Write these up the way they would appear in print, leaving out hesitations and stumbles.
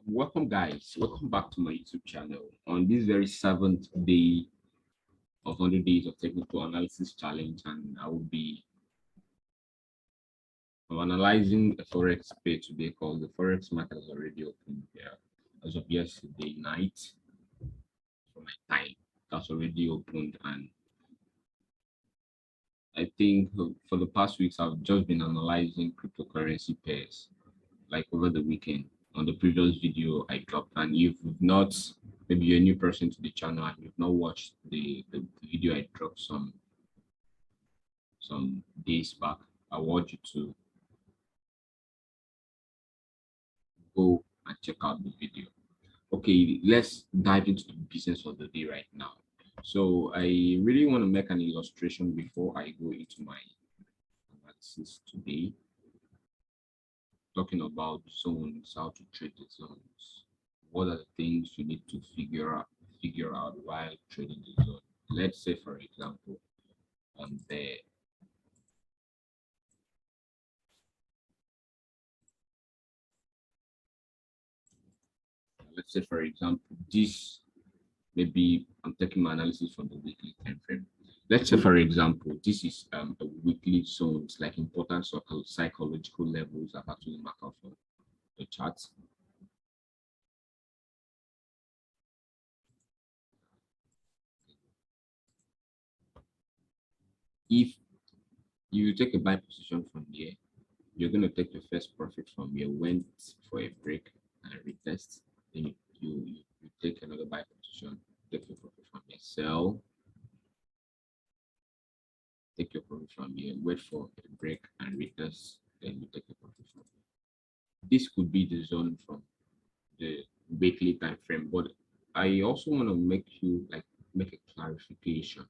Welcome, guys. Welcome back to my YouTube channel. On this very seventh day of 100 days of technical analysis challenge, and I will be analyzing a forex pair today called the forex market has already opened here as of yesterday night for my time. That's already opened, and I think for the past weeks I've just been analyzing cryptocurrency pairs, like over the weekend. On the previous video I dropped, and if you've not, maybe you're a new person to the channel and you've not watched the video I dropped some days back, I want you to go and check out the video. Okay, let's dive into the business of the day right now. So I really want to make an illustration before I go into my analysis today, talking about zones, how to trade the zones. What are the things you need to figure out while trading the zone? Let's say, for example, there. Let's say, for example, this, maybe I'm taking my analysis from the weekly time frame. Let's say, for example, this is a weekly zones, like important psychological levels I've actually marked out for the charts. If you take a buy position from here, you're going to take your first profit from here, went for a break and retest, then you take another buy position, take your profit from here, sell, take your profit from here, wait for a break and retest, then you take your profit from here. This could be the zone from the weekly time frame, but I also want to make a clarification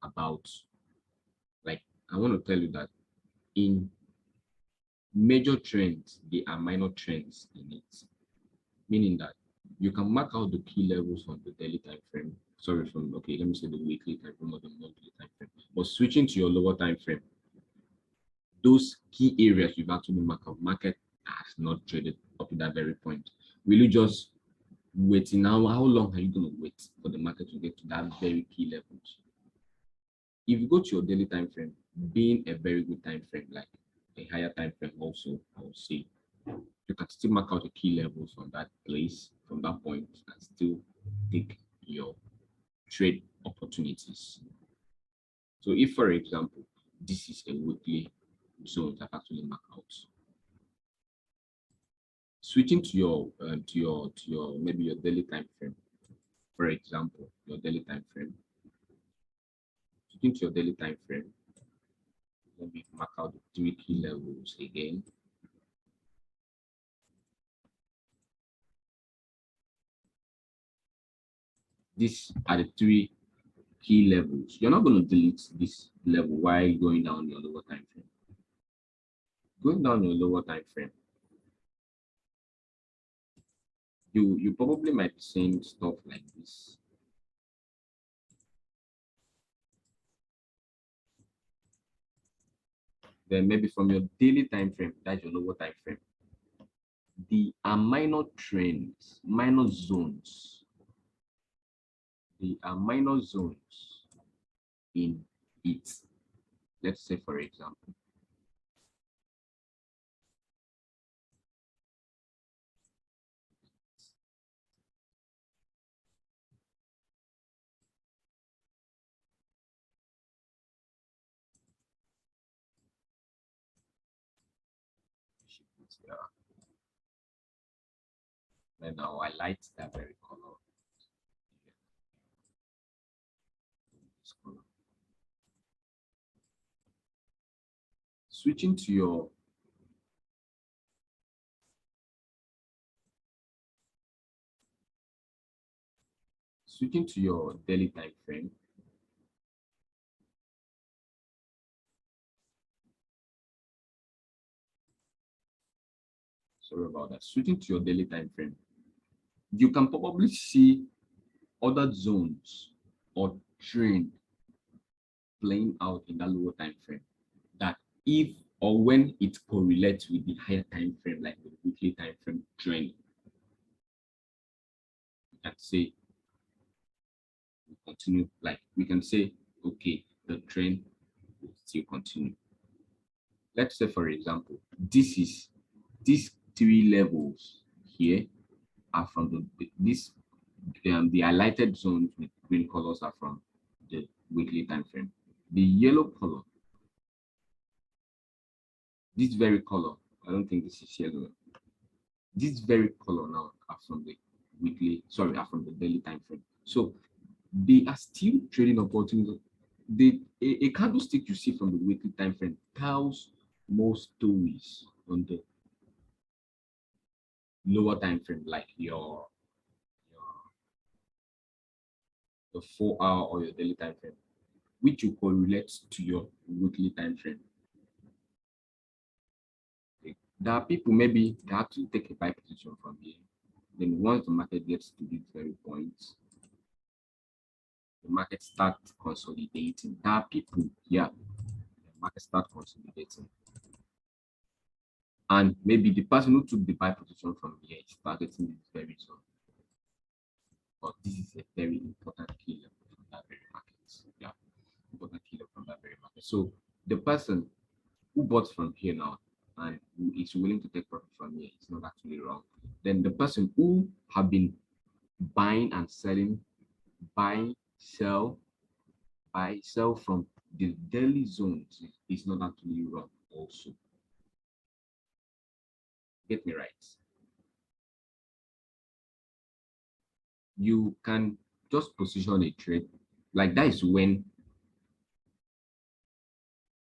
about, like, I want to tell you that in major trends, there are minor trends in it, meaning that you can mark out the key levels on the daily time frame. Sorry, okay, let me say the weekly time frame or the monthly time frame. But switching to your lower time frame, those key areas you've actually marked out, market has not traded up to that very point. Will you just wait now? How long are you going to wait for the market to get to that very key levels? If you go to your daily time frame, being a very good time frame, like a higher time frame also, I would say, you can still mark out the key levels from that place, from that point, and still take your trade opportunities. So if, for example, this is a weekly zone that I've actually marked out, switching to your maybe your daily time frame, for example, your daily time frame, switching to your daily time frame, let me mark out the 3 key levels again. These are the 3 key levels. You're not going to delete this level while going down your lower time frame. Going down your lower time frame, you probably might be seeing stuff like this. Then maybe from your daily time frame, that's your lower time frame, the are minor trends, minor zones. They are minor zones in it. Let's say, for example, then I'll highlight that very color. Switching to your daily time frame, sorry about that. Switching to your daily time frame, you can probably see other zones or trend playing out in that lower time frame that if or when it correlates with the higher time frame, like the weekly weekly time frame trend, we can say we continue. Like we can say, okay, the trend will still continue. Let's say, for example, these three levels here are from the highlighted zones with green colors are from the weekly time frame. The yellow color, this very color, I don't think this is yellow. This very color now are from the are from the daily time frame. So they are still trading opportunities. A candlestick you see from the weekly time frame tells more stories on the lower time frame, like your the 4 hour or your daily time frame, which you correlate to your weekly time frame. Okay. There are people maybe they have to take a buy position from here. Then once the market gets to this very point, the market starts consolidating. There are people, yeah, the market starts consolidating. And maybe the person who took the buy position from here is targeting this very zone. But this is a very important killer from that very market. Yeah, important killer from that very market. So the person who bought from here now and who is willing to take profit from here is not actually wrong. Then the person who have been buying and selling, buy, sell, buy, sell from the daily zones is not actually wrong also. Get me right. You can just position a trade. Like that is when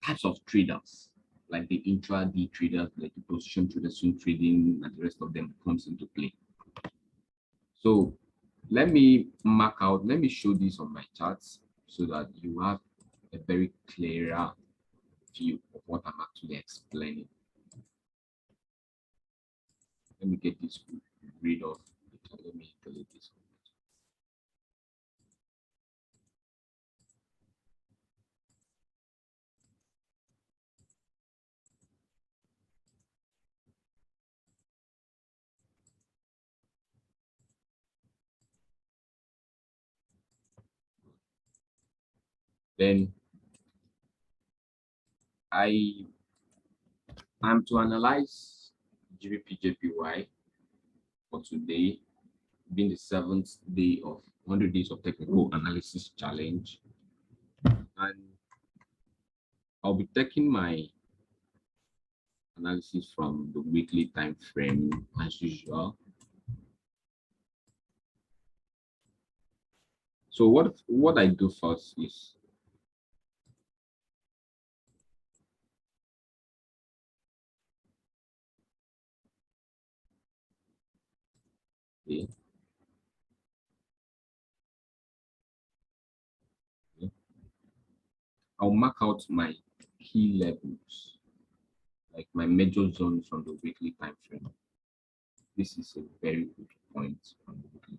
types of traders, like the intraday traders, like the position traders, swing trading, and the rest of them comes into play. So let me show this on my charts so that you have a very clearer view of what I'm actually explaining. Let me get this rid of it. Let me delete this one. Then I'm to analyze GBPJPY for today, being the 7th day of 100 days of technical analysis challenge. And I'll be taking my analysis from the weekly time frame as usual. So what I do first is okay, I'll mark out my key levels, like my major zones from the weekly time frame. This is a very good point from the weekly.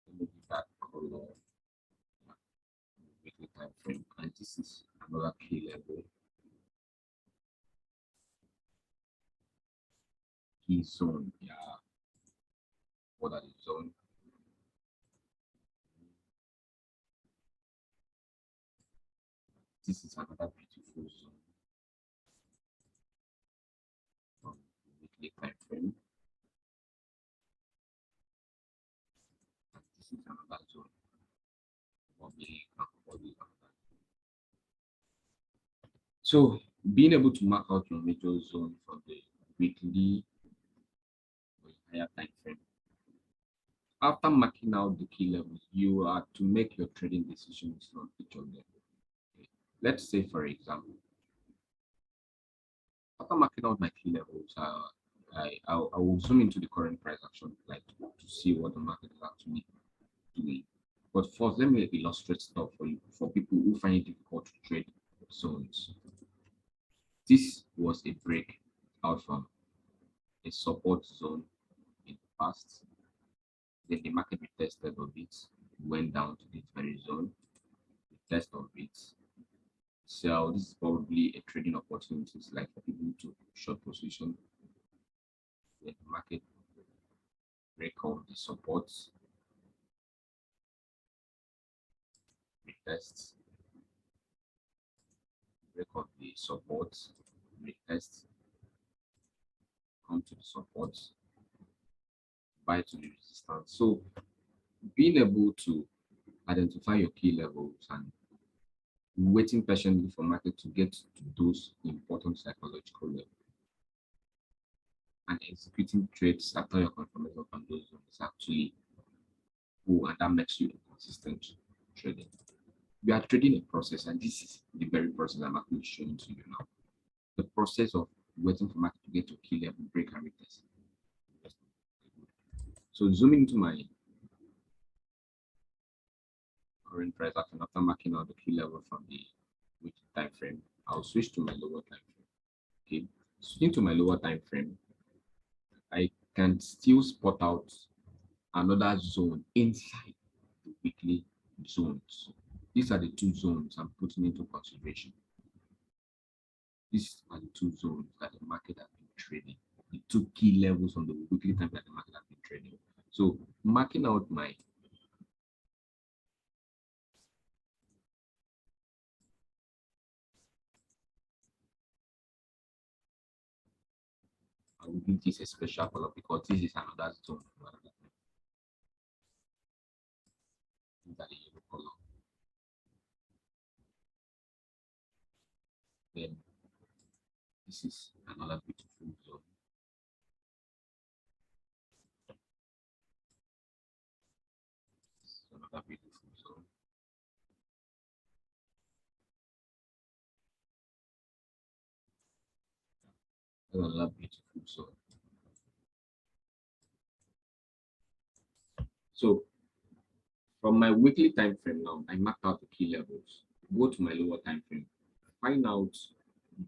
Let me give that color weekly time frame, and this is another key level. Key zone, yeah. What are the zone? This is another beautiful zone from the weekly time frame. This is another zone. So being able to mark out your major zone from the weekly or higher time frame. After marking out the key levels, you are to make your trading decisions from each of them. Okay. Let's say, for example, after marking out my key levels, I will zoom into the current price action, like to see what the market is actually doing. But first, let me illustrate stuff for you, for people who find it difficult to trade zones. This was a break out from a support zone in the past. Then the market retested of it, went down to this very zone, the test of it. So this is probably a trading opportunity, like for people to short position. then the market break out the supports, retest, break out the supports, retest, come to the supports, buy to the resistance. So being able to identify your key levels and waiting patiently for market to get to those important psychological levels and executing trades after your confirmation from those zones actually cool, and that makes you a consistent trading. We are trading a process, and this is the very process I'm actually showing to you now. The process of waiting for market to get to key level, break and retest. So zooming into my current price action after marking out the key level from the weekly time frame, I'll switch to my lower time frame. Okay, switching to my lower time frame, I can still spot out another zone inside the weekly zones. These are the two zones I'm putting into consideration. These are the two zones that the market has been trading, the two key levels on the weekly time that the market has been trading. So marking out my I will give this a special color because this is another zone. These are the yellow color. Then this is another beautiful zone. This is another beautiful zone. Another beautiful zone. So from my weekly time frame now, I marked out the key levels. Go to my lower time frame, find out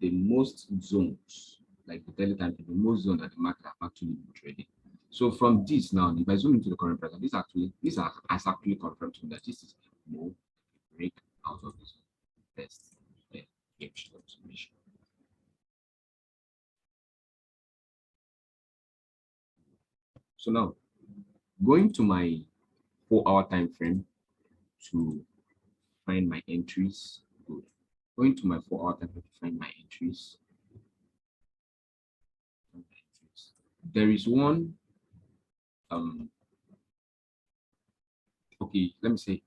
the most zones, like the daily time frame, the most zone that the market have actually been trading. So from this now, if I zoom into the current price, this has actually confirmed to me that this is more break out of this best game observation. So now going to my 4-hour time frame to find my entries. Good. Going to my 4-hour time frame to find my entries. There is one okay, let me say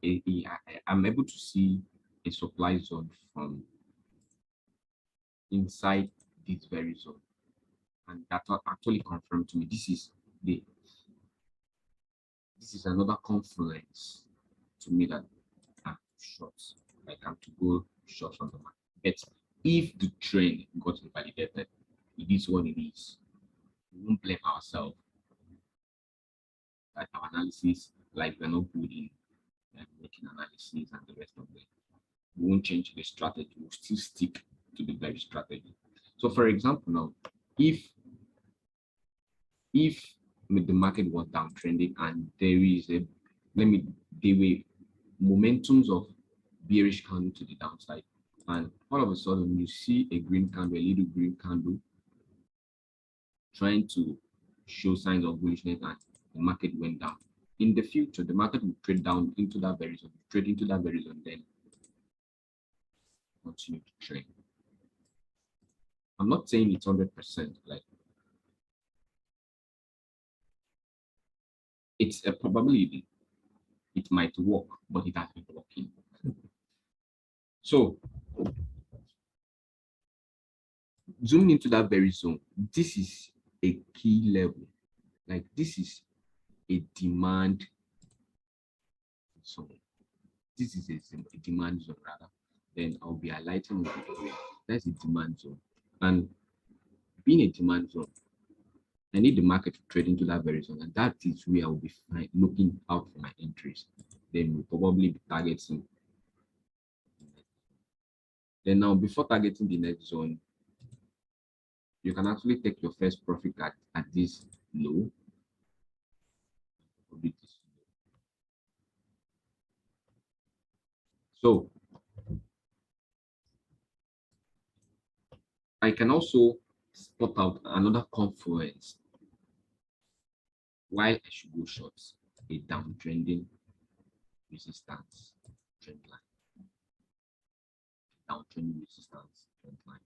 I'm able to see a supply zone from inside this very zone, and that actually confirmed to me this is another confluence to me that I'm short, like I'm to go short on the market. But if the trend got invalidated, it is what it is. We won't blame ourselves that our analysis, like we're not good in making analysis and the rest of it. We won't change the strategy, we'll still stick to the very strategy. So for example, now, if the market was downtrending and there were momentums of bearish candle to the downside, and all of a sudden you see a green candle, a little green candle trying to show signs of bullishness, and the market went down. In the future, the market will trade down into that very zone, then continue to trade. I'm not saying it's 100%, like it's a probability. It might work, but it has been working. So zooming into that very zone, this is a key level. Like this is a demand zone. This is a demand zone rather. Then I'll be highlighting it again. That's a demand zone. And being a demand zone, I need the market to trade into that very zone, and that is where I will be looking out for my entries. Then we'll probably be targeting. Then now, before targeting the next zone, you can actually take your first profit at this low. So I can also spot out another confluence While I should go short a downtrending resistance trend line. Downtrending resistance trend line.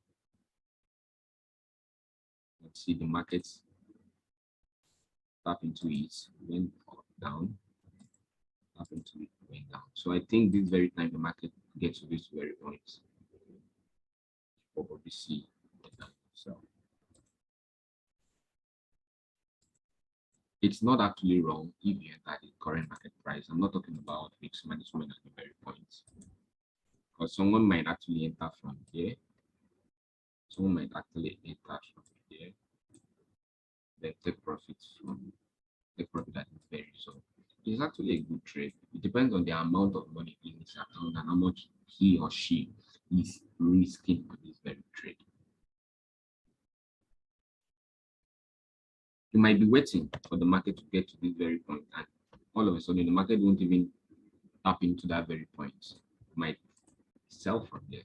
Let's see the markets tap into it, went up, down, tap into it, went down. So I think this very time the market gets to this very point, probably see so. It's not actually wrong if you enter the current market price. I'm not talking about risk management at the very point. Because someone might actually enter from here. Someone might actually enter from here. Then take profits from take profit at this very result. It's actually a good trade. It depends on the amount of money in his account and how much he or she is risking on this very trade. You might be waiting for the market to get to this very point, and all of a sudden the market won't even tap into that very point. You might sell from there.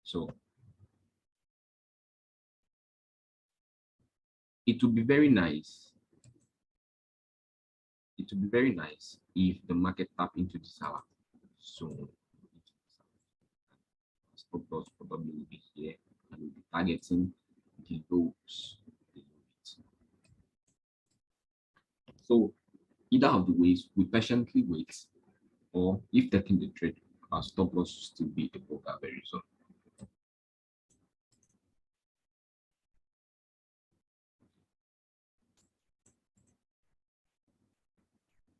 So it would be very nice. It would be very nice if the market tap into this hour. So stop loss probably will be here and we'll be targeting the lows. So either of the ways, we patiently wait, or if taking the trade, our stop loss will still be above that very zone.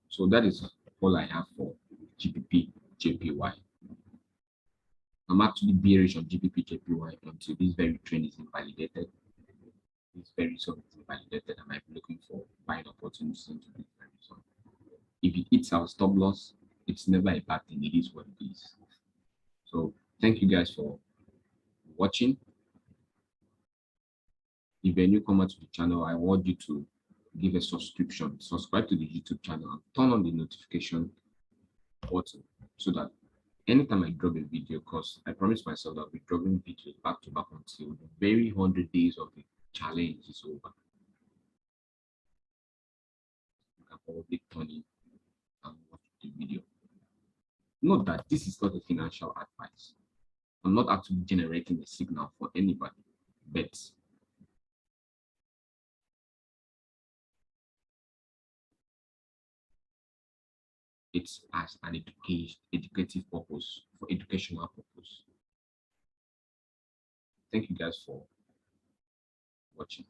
So that is all I have for GBPJPY. I'm actually bearish on GBPJPY until this very trend is invalidated. This very zone is invalidated. I might be looking for buying opportunities into this very zone. If it hits our stop loss, it's never a bad thing. It is what it is. So thank you guys for watching. If you're a newcomer to the channel, I want you to give a subscription, subscribe to the YouTube channel, and turn on the notification button so that anytime I drop a video, because I promise myself that I'll be dropping videos back to back until the very 100 days of the challenge is over. You can probably turn in and watch the video. Note that this is not a financial advice. I'm not actually generating a signal for anybody, but it's as an educative purpose, for educational purpose. Thank you guys for watching.